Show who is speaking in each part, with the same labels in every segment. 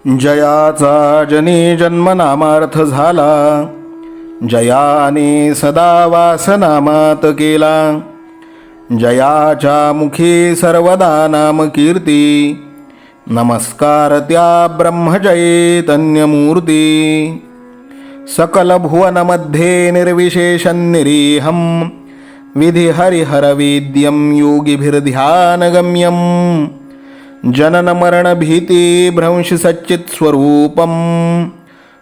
Speaker 1: जयाचा जनी जन्मनामार्थ झाला, जयाने सदा वासनामात केला. जयाच्या मुखी सर्वदा नाम कीर्ती, नमस्कार त्या ब्रह्मचैतन्यमूर्ती. सकल भुवनमध्ये निर्विशेषं निरीहं, विधिहरिहरवेद्यं योगिभिर्ध्यानगम्यं. जनन मरण भीति भ्रंश सच्चित् स्वरूपं,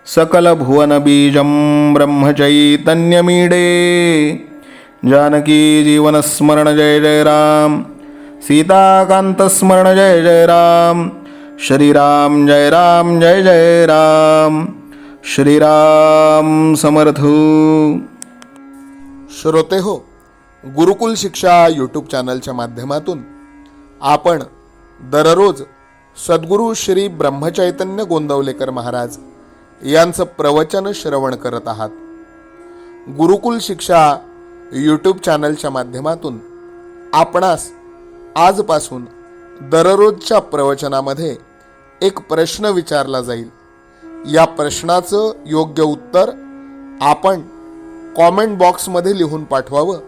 Speaker 1: सकल भुवन बीजं ब्रह्मचैतन्यमीडे. जानकी जीवन स्मरण जय जय राम, सीताकांत स्मरण जय जय राम. श्रीराम जय राम जय जय राम, श्रीराम समर्थ.
Speaker 2: श्रोते हो, गुरुकुल शिक्षा यूट्यूब चॅनलच्या माध्यमातून आपण दररोज सद्गुरू श्री ब्रह्मचैतन्य गोंदवलेकर महाराज यांचं प्रवचन श्रवण करत आहात. गुरुकुल शिक्षा यूट्यूब चॅनलच्या माध्यमातून आपणास आजपासून दररोजच्या प्रवचनामध्ये एक प्रश्न विचारला जाईल. या प्रश्नाचं योग्य उत्तर आपण कॉमेंट बॉक्समध्ये लिहून पाठवावं.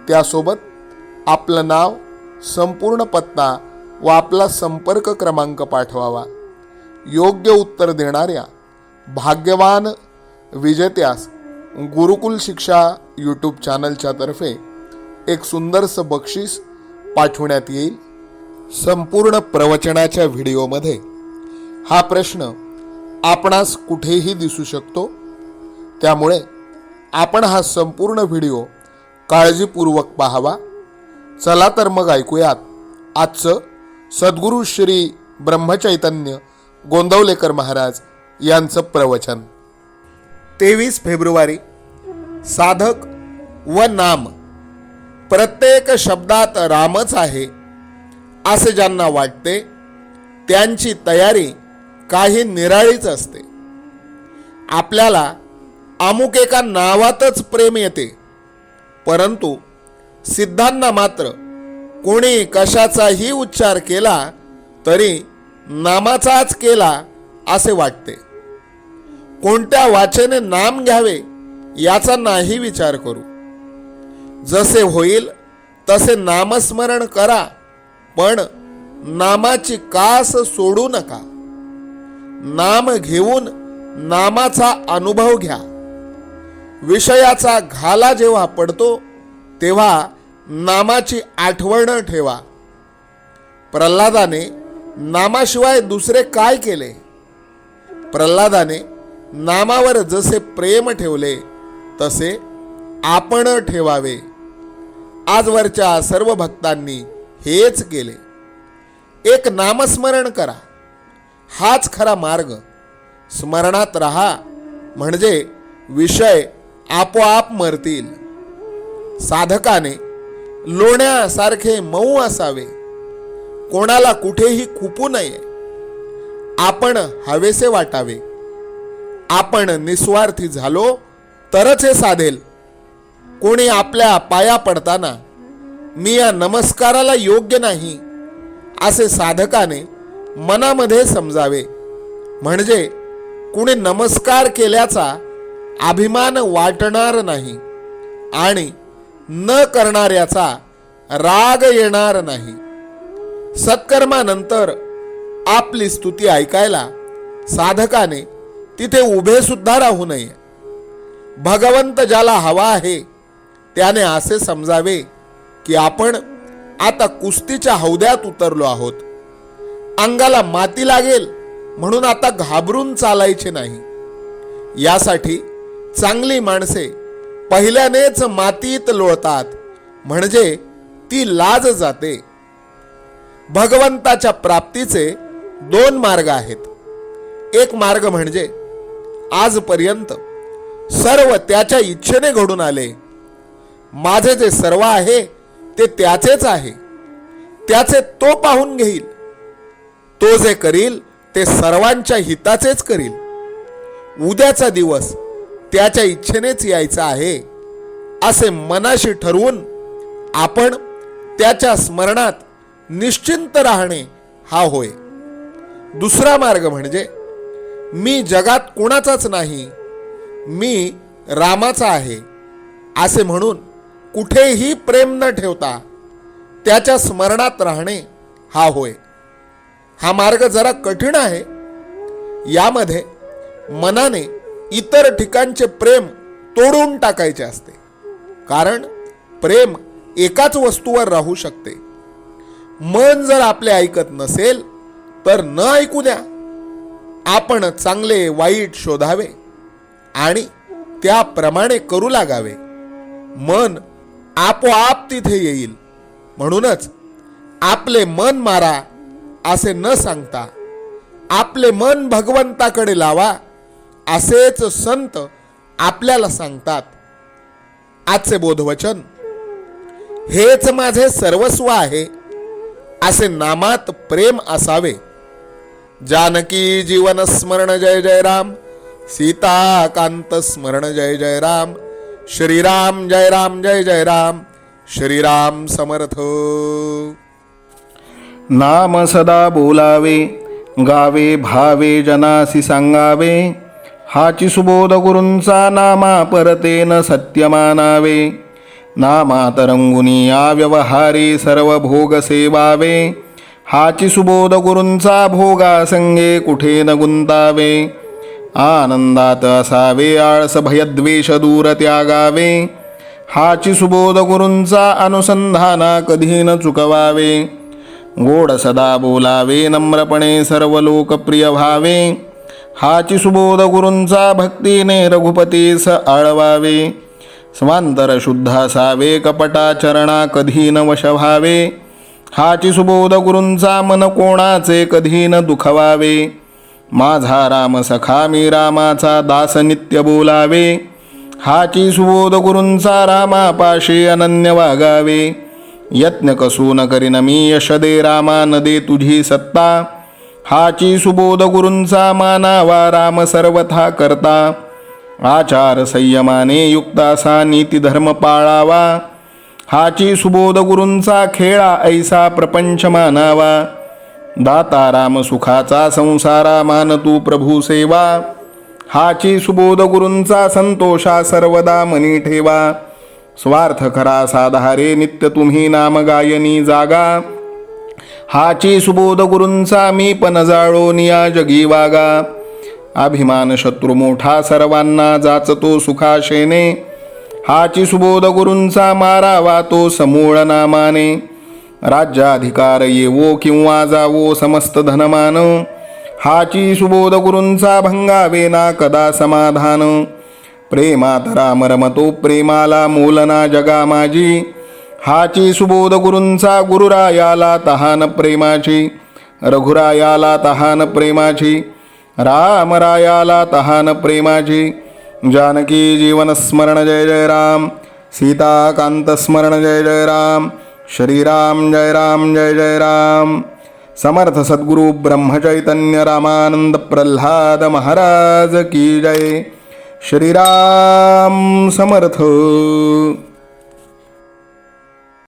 Speaker 2: त्यासोबत आपलं नाव, संपूर्ण पत्ता व आपला संपर्क क्रमांक पाठवावा. योग्य उत्तर देणाऱ्या भाग्यवान विजेत्यास गुरुकुल शिक्षा यूट्यूब चॅनलच्या तर्फे एक सुंदरसं बक्षीस पाठवण्यात येईल. संपूर्ण प्रवचनाच्या व्हिडिओमध्ये हा प्रश्न आपणास कुठेही दिसू शकतो, त्यामुळे आपण हा संपूर्ण व्हिडिओ काळजीपूर्वक पाहावा. चला तर मग ऐकूयात आजचं सद्गुरू श्री ब्रह्मचैतन्य गोंदवलेकर महाराज यांचं प्रवचन. 23 फेब्रुवारी. साधक व नाम. प्रत्येक शब्दात रामच आहे असे ज्यांना वाटते त्यांची तयारी काही निराळीच असते. आपल्याला अमुक एका नावातच प्रेम येते, परंतु सिद्धांना मात्र कोणी कशाचाही उच्चार केला तरी नामाचाच केला असे वाटते. कोणत्या वाचेने नाम घ्यावे याचा नाही विचार करू. जसे होईल तसे नामस्मरण करा, पण नामाची कास सोडू नका. नाम घेऊन नामाचा अनुभव घ्या. विषयाचा घाला जेव्हा पडतो तेव्हा नामाची आठवण ठेवा. प्रल्हादाने नामाशिवाय दुसरे काय केले? प्रल्हादाने नामावर जसे प्रेम ठेवले तसे आपण ठेवावे. आजवरच्या सर्व भक्तांनी हेच केले. एक नामस्मरण करा, हाच खरा मार्ग. स्मरणात राहा म्हणजे विषय आपोआप मरतील. साधकाने लोण्यासारखे मऊ असावे, कोणाला कुठेही खुपू नये. आपण हवेसे वाटावे. आपण निस्वार्थी झालो तरच हे साधेल. कोणी आपल्या पाया पडताना मी या नमस्काराला योग्य नाही असे साधकाने मनामध्ये समजावे, म्हणजे कुणी नमस्कार केल्याचा अभिमान वाटणार नाही आणि न करणाऱ्याचा राग येणार नाही. सत्कर्मानंतर आपली स्तुती ऐकायला साधकाने तिथे उभे सुद्धा राहू नये. भगवंत ज्याला हवा आहे त्याने असे समजावे की आपण आता कुस्तीच्या हौद्यात उतरलो आहोत. अंगाला माती लागेल म्हणून आता घाबरून चालायचे नाही. यासाठी चांगली माणसे पहिल्यानेच मातीत लोळतात, म्हणजे ती लाज जाते. भगवंताच्या प्राप्तीचे 2 मार्ग आहेत. एक मार्ग म्हणजे आजपर्यंत सर्व त्याच्या इच्छेने घडून आले. माझे जे सर्व आहे ते त्याचेच आहे, त्याचे तो पाहून घेईल. तो जे करील ते सर्वांच्या हिताचेच करील. उद्याचा दिवस त्याच्या इच्छेनेच यायचा आहे असे मनाशी ठरवून आपण त्याच्या स्मरणात निश्चिंत राहणे हा होय. दुसरा मार्ग म्हणजे मी जगात कोणाचाच नाही, मी रामाचा आहे असे म्हणून कुठेही प्रेम न ठेवता त्याच्या स्मरणात राहणे हा होय. हा मार्ग जरा कठीण आहे. यामध्ये मनाने इतर ठिकाणचे प्रेम तोडून टाकायचे असते, कारण प्रेम एकाच वस्तूवर राहू शकते. मन जर आपले ऐकत नसेल तर न ऐकू द्या. आपण चांगले वाईट शोधावे आणि त्याप्रमाणे करू लागावे. मन आपोआप तिथे येईल. म्हणूनच आपले मन मारा असे न सांगता आपले मन भगवंताकडे लावा असेच संत आपल्याला सांगतात. आजचे बोधवचन, हेच माझे सर्वस्व आहे असे नामात प्रेम असावे. जानकी जीवन स्मरण जय जय राम, सीताकांत स्मरण जय जय राम. श्रीराम जय राम जय जय राम. श्रीराम समर्थ.
Speaker 1: नाम सदा बोलावे, गावे भावे जनासी सांगावे. हाची सुबोध गुरूंचा नामा परतेन सत्य मानावे. नामात रंगुनी या व्यवहारी सर्व भोग सेवावे. हाची सुबोध गुरूंचा भोगा संगे कुठे न गुंतावे. आनंदात असावे आळस भयद्वेष दूर त्यागावे. हाची सुबोध गुरूंचा अनुसंधाना कधी न चुकवावे. गोड सदा बोलावे नम्रपणे सर्व लोकप्रिय व्हावे. हाची सुबोध गुरूंचा भक्तीने रघुपतीस आळवावे. स्वांतर शुद्ध असावे कपटाचरणा कधी न वश व्हावे. हाची सुबोध गुरूंचा मन कोणाचे कधी न दुखवावे. माझा राम सखा मी रामाचा दास नित्य बोलावे. हाची सुबोध गुरूंचा रामापाशी अनन्य वागावे. यत्न कसू न करीन मी यश दे रामा न दे तुझी सत्ता. हाची सुबोध गुरूंचा मानावा राम सर्वथा करता. आचार संयमाने युक्त असा नीती धर्म पाळावा. हाची सुबोध गुरूंचा खेळा ऐसा प्रपंच मानावा. दाता राम सुखाचा संसारा मान तू प्रभू सेवा. हाची सुबोध गुरूंचा संतोषा सर्वदा मनी ठेवा. स्वार्थ खरा साधारे नित्य तुम्ही नाम गायनी जागा. हाची सुबोध गुरूंचा मी पण जाळोन या जगी वागा. अभिमान शत्रू मोठा सर्वांना जाचतो सुखाशेने. हाची सुबोध गुरूंचा मारावा तो समूळ नामाने. राज्याधिकार येवो किंवा जावो समस्त धनमान. हाची सुबोध गुरूंचा भंगावे ना कदा समाधान. प्रेमात राम रमतो प्रेमाला मोलना जगा माझी. हाची सुबोध गुरूंचा गुरुरायाला तहान प्रेमाची. रघुरायाला तहान प्रेमाची. रामरायाला तहान प्रेमाची. जानकी जीवन स्मरण जय जय राम. सीताकांत स्मरण जय जय राम. श्रीराम जय राम जय जय राम. समर्थ सद्गुरु ब्रह्मचैतन्य रामानंद प्रल्हाद महाराज की जय. श्रीराम समर्थ.